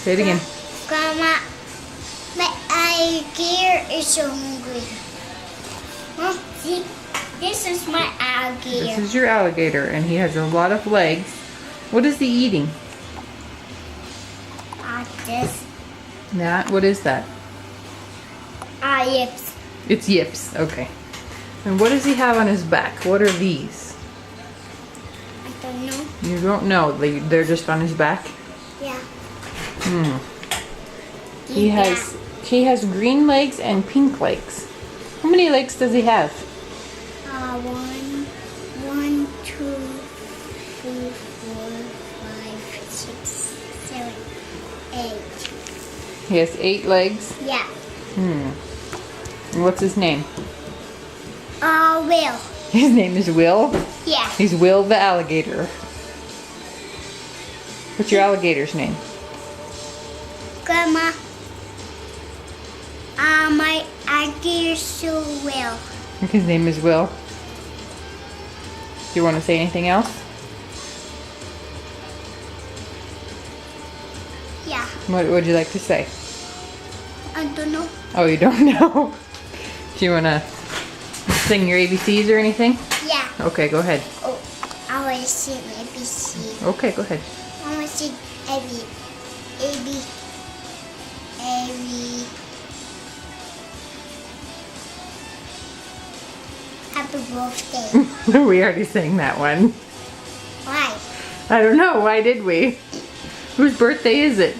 Say it again. Grandma, my alligator is so hungry. Huh? See, this is my alligator. This is your alligator, and he has a lot of legs. What is he eating? This. That? What is that? Yips. It's yips. Okay. And what does he have on his back? What are these? I don't know. You don't know. They're just on his back? Yeah. He has green legs and pink legs. How many legs does he have? 1, 2, 3, 4, 5, 6, 7, 8. He has 8 legs. Yeah. And what's his name? Will. His name is Will? Yeah. He's Will the alligator. What's your alligator's name? Grandma. My alligator so Will. His name is Will. Do you want to say anything else? Yeah. What would you like to say? I don't know. Oh, you don't know? Do you want to sing your ABCs or anything? Yeah. Okay, go ahead. Oh, I want to sing ABC. Okay, go ahead. I want to sing A B. Happy birthday. We already sang that one. Why? I don't know. Why did we? Whose birthday is it?